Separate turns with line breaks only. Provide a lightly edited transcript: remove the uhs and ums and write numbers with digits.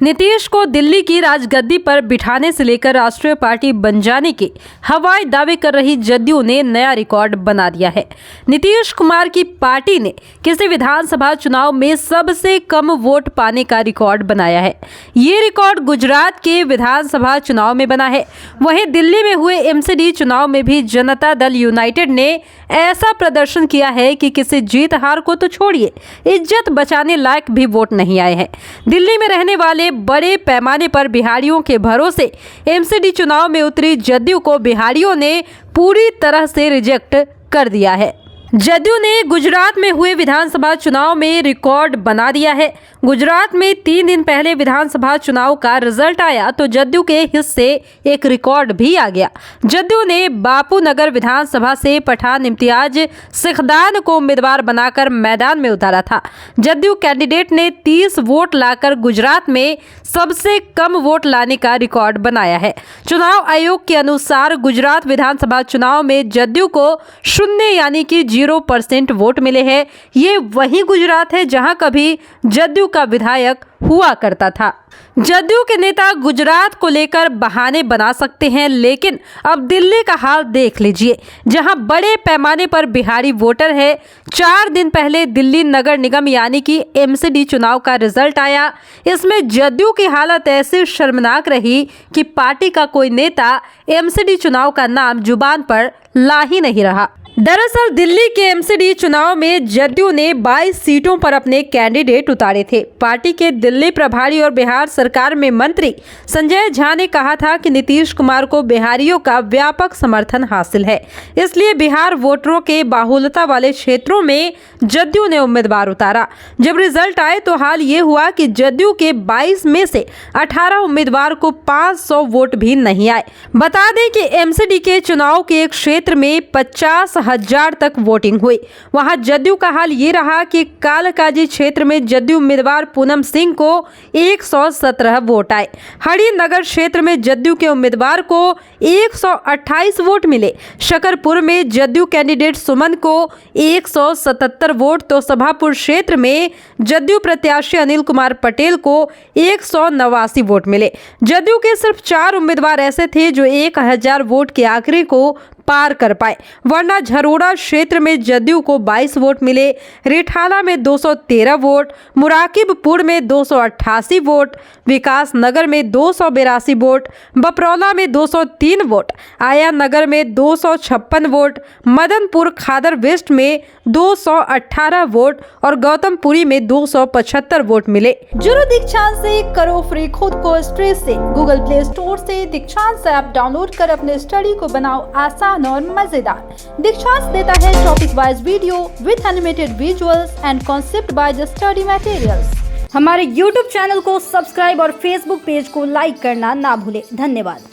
नीतीश को दिल्ली की राजगद्दी पर बिठाने से लेकर राष्ट्रीय पार्टी बन जाने के हवाई दावे कर रही जदयू ने नया रिकॉर्ड बना दिया है। नीतीश कुमार की पार्टी ने किसी विधानसभा चुनाव में सबसे कम वोट पाने का रिकॉर्ड बनाया है। ये रिकॉर्ड गुजरात के विधानसभा चुनाव में बना है। वहीं दिल्ली में हुए एमसीडी चुनाव में भी जनता दल यूनाइटेड ने ऐसा प्रदर्शन किया है कि किसी जीत हार को तो छोड़िए, इज्जत बचाने लायक भी वोट नहीं आए हैं। दिल्ली में रहने वाले बड़े पैमाने पर बिहारियों के भरोसे एमसीडी चुनाव में उतरी जदयू को बिहारियों ने पूरी तरह से रिजेक्ट कर दिया है। जदयू ने गुजरात में हुए विधानसभा चुनाव में रिकॉर्ड बना दिया है। गुजरात में 3 दिन पहले विधानसभा चुनाव का रिजल्ट आया तो जदयू के हिस्से एक रिकॉर्ड भी आ गया। जदयू ने बापू नगर विधानसभा से पठान इम्तियाज सिखदान को उम्मीदवार बनाकर मैदान में उतारा था। जदयू कैंडिडेट ने 30 वोट लाकर गुजरात में सबसे कम वोट लाने का रिकॉर्ड बनाया है। चुनाव आयोग के अनुसार गुजरात विधानसभा चुनाव में जदयू को 0 यानी कि 0% वोट मिले हैं। ये वही गुजरात है जहां कभी जदयू का विधायक हुआ करता था। जदयू के नेता गुजरात को लेकर बहाने बना सकते हैं, लेकिन अब दिल्ली का हाल देख लीजिए जहां बड़े पैमाने पर बिहारी वोटर है। 4 दिन पहले दिल्ली नगर निगम यानी कि एमसीडी चुनाव का रिजल्ट आया। इसमें जदयू की हालत ऐसी शर्मनाक रही कि पार्टी का कोई नेता एमसीडी चुनाव का नाम जुबान पर ला ही नहीं रहा। दरअसल दिल्ली के एमसीडी चुनाव में जदयू ने 22 सीटों पर अपने कैंडिडेट उतारे थे। पार्टी के दिल्ली प्रभारी और बिहार सरकार में मंत्री संजय झा ने कहा था कि नीतीश कुमार को बिहारियों का व्यापक समर्थन हासिल है, इसलिए बिहार वोटरों के बाहुल्यता वाले क्षेत्रों में जदयू ने उम्मीदवार उतारा। जब रिजल्ट आए तो हाल ये हुआ कि जदयू के 22 में से 18 उम्मीदवार को 500 वोट भी नहीं आए। बता दें कि एमसीडी के चुनाव के एक क्षेत्र में 50,000 तक वोटिंग हुई। वहां जदयू का हाल ये रहा कि कालकाजी क्षेत्र में जदयू उम्मीदवार पूनम सिंह को 117 वोट आए। हरी नगर क्षेत्र में जदयू के उम्मीदवार को 128 वोट मिले। शकरपुर में जदयू कैंडिडेट सुमन को 177 वोट तो सभापुर क्षेत्र में जदयू प्रत्याशी अनिल कुमार पटेल को 189 वोट मिले। जदयू के सिर्फ 4 उम्मीदवार ऐसे थे जो 1000 वोट के आंकड़े को पार कर पाए, वरना झरोड़ा क्षेत्र में जदयू को 22 वोट मिले। रिठाला में 213 वोट, मुराकिबपुर में 288 वोट, विकास नगर में 282 वोट, बपरौला में 203 वोट, आया नगर में 256 वोट, मदनपुर खादर वेस्ट में 218 वोट और गौतमपुरी में 275 वोट मिले।
जुड़ो दीक्षांत से, करो फ्री खुद को स्ट्रेस से। गूगल प्ले स्टोर से दीक्षांत ऐप डाउनलोड कर अपने स्टडी को बनाओ आसान और मजेदार। दीक्षांत देता है topic wise video with animated visuals and concept by the study materials. हमारे YouTube चैनल को सब्सक्राइब और Facebook पेज को लाइक करना ना भूले। धन्यवाद।